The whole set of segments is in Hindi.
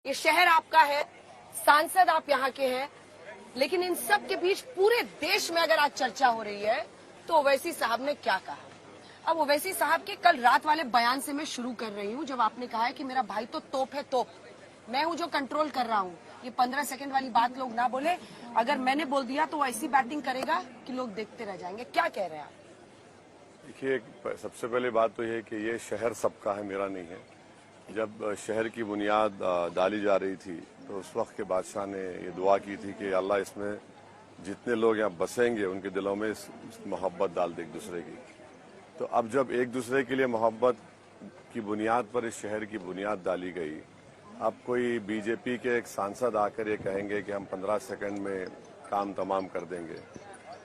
ये शहर आपका है, सांसद आप यहाँ के हैं, लेकिन इन सब के बीच पूरे देश में अगर आज चर्चा हो रही है तो ओवैसी साहब ने क्या कहा। अब ओवैसी साहब के कल रात वाले बयान से मैं शुरू कर रही हूँ, जब आपने कहा है कि मेरा भाई तो तोप है, तोप मैं हूँ जो कंट्रोल कर रहा हूँ। ये 15 सेकंड वाली बात लोग ना बोले, अगर मैंने बोल दिया तो वो ऐसी बैटिंग करेगा कि लोग देखते रह जाएंगे। क्या कह रहे हैं आप? देखिए, सबसे पहले बात तो ये है कि ये शहर सबका है, मेरा नहीं है। जब शहर की बुनियाद डाली जा रही थी तो उस वक्त के बादशाह ने ये दुआ की थी कि अल्लाह इसमें जितने लोग यहाँ बसेंगे उनके दिलों में मोहब्बत डाल दे एक दूसरे की। तो अब जब एक दूसरे के लिए मोहब्बत की बुनियाद पर इस शहर की बुनियाद डाली गई, अब कोई बीजेपी के एक सांसद आकर ये कहेंगे कि हम 15 सेकंड में काम तमाम कर देंगे।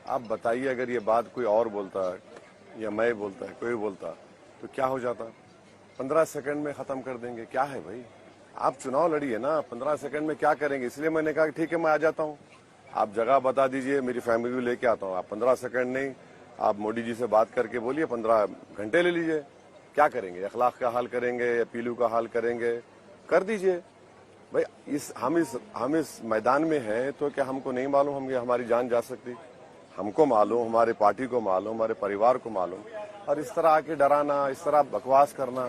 आप बताइए, अगर ये बात कोई और बोलता या मैं बोलता है, कोई बोलता, तो क्या हो जाता? 15 सेकंड में खत्म कर देंगे, क्या है भाई? आप चुनाव लड़िए ना, 15 सेकंड में क्या करेंगे? इसलिए मैंने कहा कि ठीक है, मैं आ जाता हूँ, आप जगह बता दीजिए, मेरी फैमिली को लेके आता हूँ। आप 15 सेकंड नहीं, आप मोदी जी से बात करके बोलिए 15 घंटे ले लीजिए। क्या करेंगे? अखलाक का हाल करेंगे या पीलू का हाल करेंगे? कर दीजिए भाई। हम इस मैदान में हैं तो क्या हमको नहीं मालूम हम हमारी जान जा सकती? हमको मालूम, हमारी पार्टी को मालूम, हमारे परिवार को मालूम। और इस तरह आके डराना, इस तरह बकवास करना,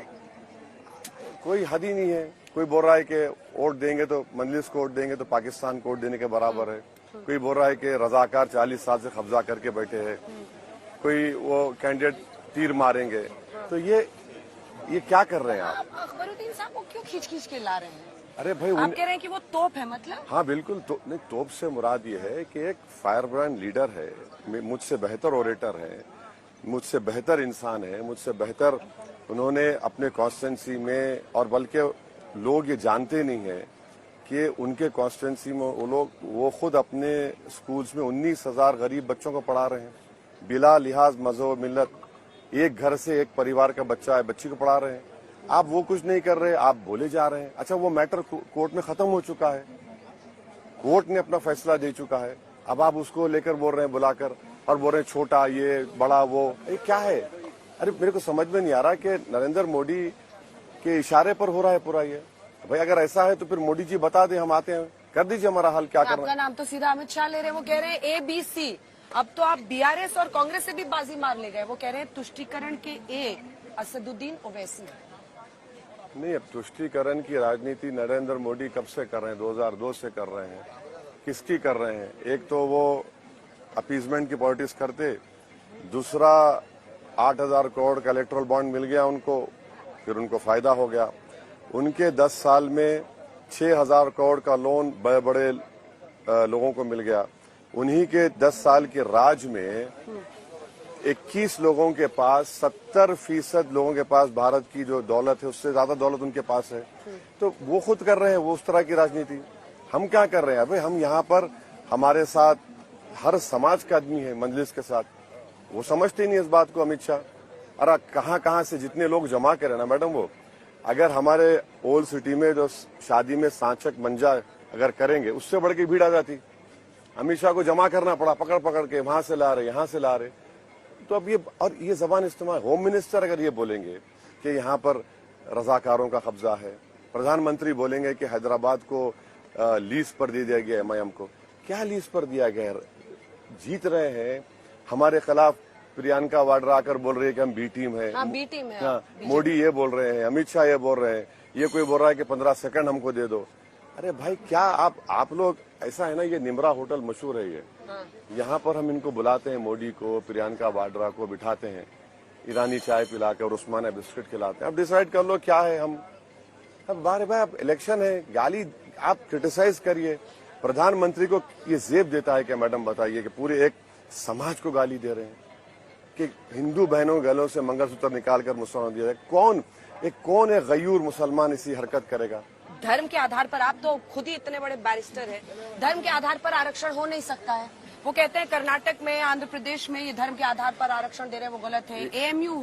कोई हद ही नहीं है। कोई बोल रहा है कि वोट देंगे तो मजलिस को वोट देंगे तो पाकिस्तान को वोट देने के बराबर है। कोई बोल रहा है कि रजाकार 40 साल से कब्जा करके बैठे हैं। कोई वो कैंडिडेट तीर मारेंगे। तो ये क्या कर रहे हैं आप? अकबरुद्दीन साहब को क्यों खींच के ला रहे हैं? अरे भाई, आप कह रहे हैं कि वो तोप है, मतलब? हाँ बिल्कुल, नहीं, तोप से मुराद ये है कि एक फायर ब्रांड लीडर है, मुझसे बेहतर ओरेटर है, मुझसे बेहतर इंसान है, मुझसे बेहतर उन्होंने अपने कॉन्स्टिट्यूंसी में, और बल्कि लोग ये जानते नहीं है कि उनके कॉन्स्टिट्यूंसी में वो खुद अपने स्कूल्स में 19,000 गरीब बच्चों को पढ़ा रहे हैं, बिला लिहाज मजहब मिल्लत। एक घर से एक परिवार का बच्चा है, बच्ची को पढ़ा रहे हैं। आप वो कुछ नहीं कर रहे, आप बोले जा रहे हैं। अच्छा, वो मैटर कोर्ट में खत्म हो चुका है, कोर्ट ने अपना फैसला दे चुका है। अब आप उसको लेकर बोल रहे हैं बुलाकर, और बोल रहे हैं छोटा ये बड़ा वो, ये क्या है? अरे मेरे को समझ में नहीं आ रहा कि नरेंद्र मोदी के इशारे पर हो रहा है पूरा ये। भाई अगर ऐसा है तो फिर मोदी जी बता दें, हम आते हैं, कर दीजिए हमारा हल। क्या करना? आपका नाम तो सीधा अमित शाह ले रहे हैं, वो कह रहे हैं ABC। अब तो आप बीआरएस और कांग्रेस से भी बाजी मार ले गए। वो कह रहे हैं तुष्टीकरण के A असदुद्दीन ओवैसी। नहीं, अब तुष्टीकरण की राजनीति नरेंद्र मोदी कब से कर रहे हैं? 2002 से कर रहे हैं। किसकी कर रहे हैं? एक तो वो अपीजमेंट की पॉलिटिक्स करते, दूसरा 8,000 करोड़ का इलेक्ट्रल बॉन्ड मिल गया उनको, फिर उनको फायदा हो गया। उनके 10 साल में 6,000 करोड़ का लोन बड़े बड़े लोगों को मिल गया। उन्हीं के 10 साल के राज में 21 लोगों के पास, 70% लोगों के पास भारत की जो दौलत है उससे ज्यादा दौलत उनके पास है। तो वो खुद कर रहे हैं वो उस तरह की राजनीति। हम क्या कर रहे हैं? भाई हम यहाँ पर, हमारे साथ हर समाज का आदमी है मजलिस के साथ, वो समझते ही नहीं इस बात को। अमित शाह अरे कहाँ से जितने लोग जमा करे ना मैडम, वो अगर हमारे ओल्ड सिटी में जो शादी में सांचक मंजा अगर करेंगे, उससे बढ़ के भीड़ आ जाती। अमित शाह को जमा करना पड़ा, पकड़ पकड़ के, वहां से ला रहे, यहाँ से ला रहे। तो अब ये जबान इस्तेमाल, होम मिनिस्टर अगर ये बोलेंगे कि यहाँ पर रजाकारों का कब्जा है, प्रधानमंत्री बोलेंगे कि हैदराबाद को लीज पर दे दिया गया एमआईएम को, क्या लीज पर दिया गया? जीत रहे हैं। हमारे खिलाफ प्रियंका वाड्रा आकर बोल रही है कि हम बी टीम है। हाँ, बी टीम है। हाँ, मोदी ये बोल रहे हैं, अमित शाह ये बोल रहे हैं, ये कोई बोल रहा है कि 15 सेकंड हमको दे दो। अरे भाई क्या आप लोग, ऐसा है ना, ये निमरा होटल मशहूर है ये, यहाँ पर हम इनको बुलाते हैं, मोदी को, प्रियंका वाड्रा को बिठाते हैं, ईरानी चाय पिलाकर और उस्मानिया बिस्किट खिलाते हैं। अब डिसाइड कर लो क्या है। हम अब बारे भाई, अब इलेक्शन है, गाली आप क्रिटिसाइज करिए। प्रधानमंत्री को ये जेब देता है क्या मैडम? बताइए कि पूरे एक समाज को गाली दे रहे हैं कि हिंदू बहनों गलों से मंगलसूत्र निकालकर मुसलमान दिया जाए। कौन है गयूर मुसलमान इसी हरकत करेगा? धर्म के आधार पर, आप तो खुद ही इतने बड़े बैरिस्टर हैं, धर्म के आधार पर आरक्षण हो नहीं सकता है। वो कहते हैं कर्नाटक में, आंध्र प्रदेश में ये धर्म के आधार पर आरक्षण दे रहे हैं, वो गलत है। एएमयू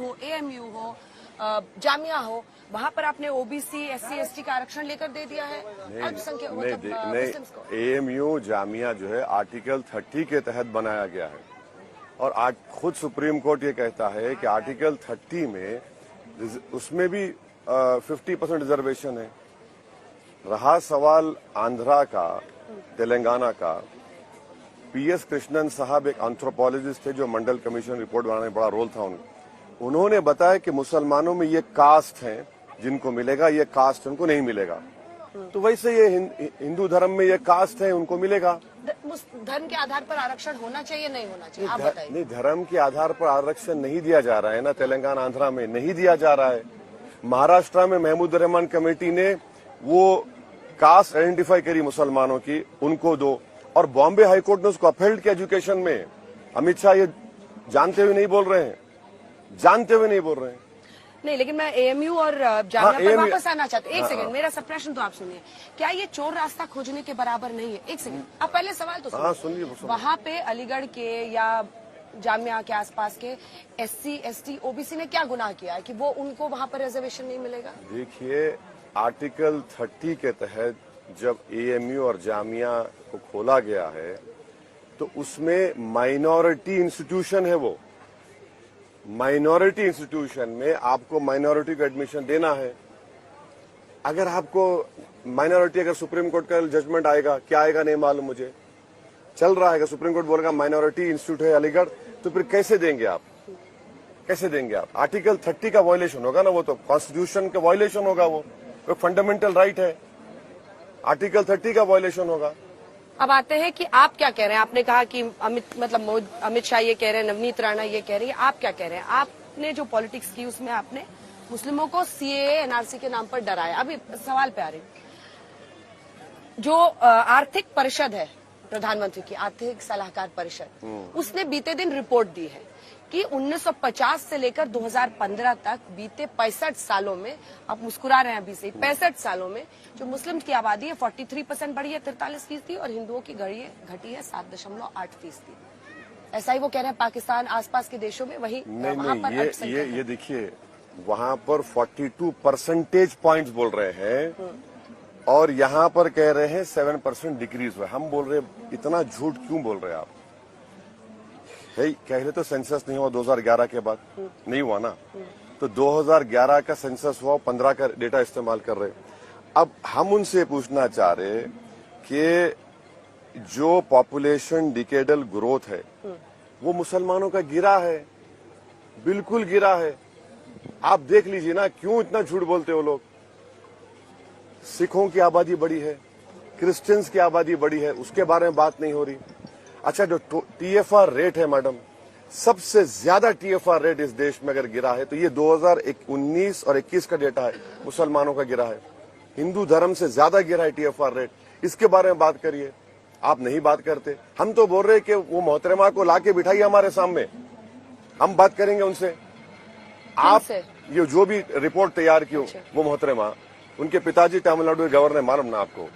हो, जामिया हो, वहां पर आपने ओबीसी, SC ST का आरक्षण लेकर दे दिया है अल्पसंख्यक। एएमयू जामिया जो है आर्टिकल 30 के तहत बनाया गया है, और आज खुद सुप्रीम कोर्ट ये कहता है कि आर्टिकल 30 में उसमें भी 50% रिजर्वेशन है। रहा सवाल आंध्रा का, तेलंगाना का, पीएस कृष्णन साहब एक एंथ्रोपोलॉजिस्ट थे जो मंडल कमीशन रिपोर्ट बनाने में बड़ा रोल था उनका। उन्होंने बताया कि मुसलमानों में ये कास्ट हैं जिनको मिलेगा, ये कास्ट उनको नहीं मिलेगा। तो वैसे ये हिंदू धर्म में ये कास्ट है, उनको मिलेगा। धर्म के आधार पर आरक्षण होना चाहिए, नहीं होना चाहिए, आप बताइए। नहीं, धर्म के आधार पर आरक्षण नहीं दिया जा रहा है ना, तेलंगाना आंध्रा में नहीं दिया जा रहा है। महाराष्ट्र में महमूद रहमान कमेटी ने वो कास्ट आइडेंटिफाई करी मुसलमानों की, उनको दो, और बॉम्बे हाईकोर्ट ने उसको अपहेल्ड किया एजुकेशन में। अमित शाह ये जानते हुए नहीं बोल रहे हैं, जानते हुए नहीं बोल रहे हैं। नहीं, लेकिन मैं एएमयू और जामिया पर वापस आना चाहती हूँ। एक सेकंड, मेरा सब प्रश्न तो आप सुनिए। क्या ये चोर रास्ता खोजने के बराबर नहीं है? एक सेकंड, आप पहले सवाल तो सुनिए। वहाँ पे अलीगढ़ के या जामिया के आसपास के SC, ST, OBC ने क्या गुनाह किया है कि वो उनको वहाँ पर रिजर्वेशन नहीं मिलेगा? देखिए, आर्टिकल 30 के तहत जब एएमयू और जामिया को खोला गया है तो उसमें माइनॉरिटी इंस्टीट्यूशन है। वो माइनॉरिटी इंस्टीट्यूशन में आपको माइनॉरिटी को एडमिशन देना है। अगर आपको माइनॉरिटी, अगर सुप्रीम कोर्ट का जजमेंट आएगा, क्या आएगा नहीं मालूम मुझे, चल रहा है, सुप्रीम कोर्ट बोलेगा माइनॉरिटी इंस्टीट्यूट है अलीगढ़, तो फिर कैसे देंगे आप, कैसे देंगे आप? आर्टिकल 30 का वायलेशन होगा ना, वो तो कॉन्स्टिट्यूशन का वायलेशन होगा, वो फंडामेंटल राइट है, आर्टिकल 30 का वायलेशन होगा। अब आते हैं कि आप क्या कह रहे हैं। आपने कहा कि अमित शाह ये कह रहे हैं, नवनीत राणा ये कह रही है, आप क्या कह रहे हैं? आपने जो पॉलिटिक्स की उसमें आपने मुस्लिमों को CAA NRC के नाम पर डराया। अभी सवाल पे आ रही, जो आर्थिक परिषद है, प्रधानमंत्री की आर्थिक सलाहकार परिषद, उसने बीते दिन रिपोर्ट दी है कि 1950 से लेकर 2015 तक बीते 65 सालों में, आप मुस्कुरा रहे हैं अभी से, 65 सालों में जो मुस्लिम की आबादी है 43% बढ़ी है 43%, और हिंदुओं की घटी है 7.8%। ऐसा ही वो कह रहे हैं पाकिस्तान आसपास के देशों में, वही वहां पर ये देखिए, वहां पर 42 परसेंटेज पॉइंट्स बोल रहे हैं और यहाँ पर कह रहे हैं 7% डिक्रीज हुआ। हम बोल रहे हैं इतना झूठ क्यों बोल रहे हैं आप? कह रहे तो सेंसस नहीं हुआ 2011 के बाद, नहीं हुआ ना, तो 2011 का सेंसस हुआ, 15 का डेटा इस्तेमाल कर रहे। अब हम उनसे पूछना चाह रहे कि जो पॉपुलेशन डिकेडल ग्रोथ है वो मुसलमानों का गिरा है, बिल्कुल गिरा है। आप देख लीजिए ना, क्यों इतना झूठ बोलते हो लोग? सिखों की आबादी बढ़ी है, क्रिश्चियंस की आबादी बढ़ी है, उसके बारे में बात नहीं हो रही। अच्छा, जो TFR रेट है मैडम, सबसे ज्यादा TFR रेट इस देश में अगर गिरा है तो ये 2019 और 21 का डेटा है, मुसलमानों का गिरा है। हिंदू धर्म से ज्यादा गिरा है TFR रेट, इसके बारे में बात करिए। आप नहीं बात करते। हम तो बोल रहे हैं कि वो मोहतरमा को लाके बिठाइए हमारे सामने, हम बात करेंगे उनसे। आप ये जो भी रिपोर्ट तैयार की वो मोहतरमा, उनके पिताजी तमिलनाडु के गवर्नर, मालूम ना आपको,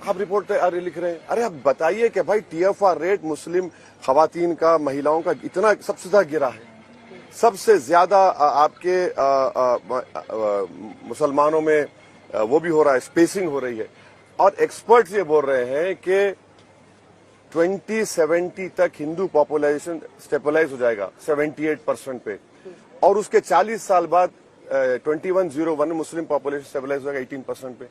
आप रिपोर्ट लिख रहे हैं। अरे आप बताइए कि भाई TFR रेट मुस्लिम खवातीन का, महिलाओं का इतना सबसे ज्यादा गिरा है, सबसे ज्यादा आपके मुसलमानों में वो भी हो रहा है, स्पेसिंग हो रही है। और एक्सपर्ट्स ये बोल रहे हैं कि 2070 तक हिंदू पॉपुलेशन स्टेबलाइज हो जाएगा 78% पे, और उसके 40 साल बाद 2101 मुस्लिम पॉपुलेशन स्टेबलाइज हो जाएगा 18% पे।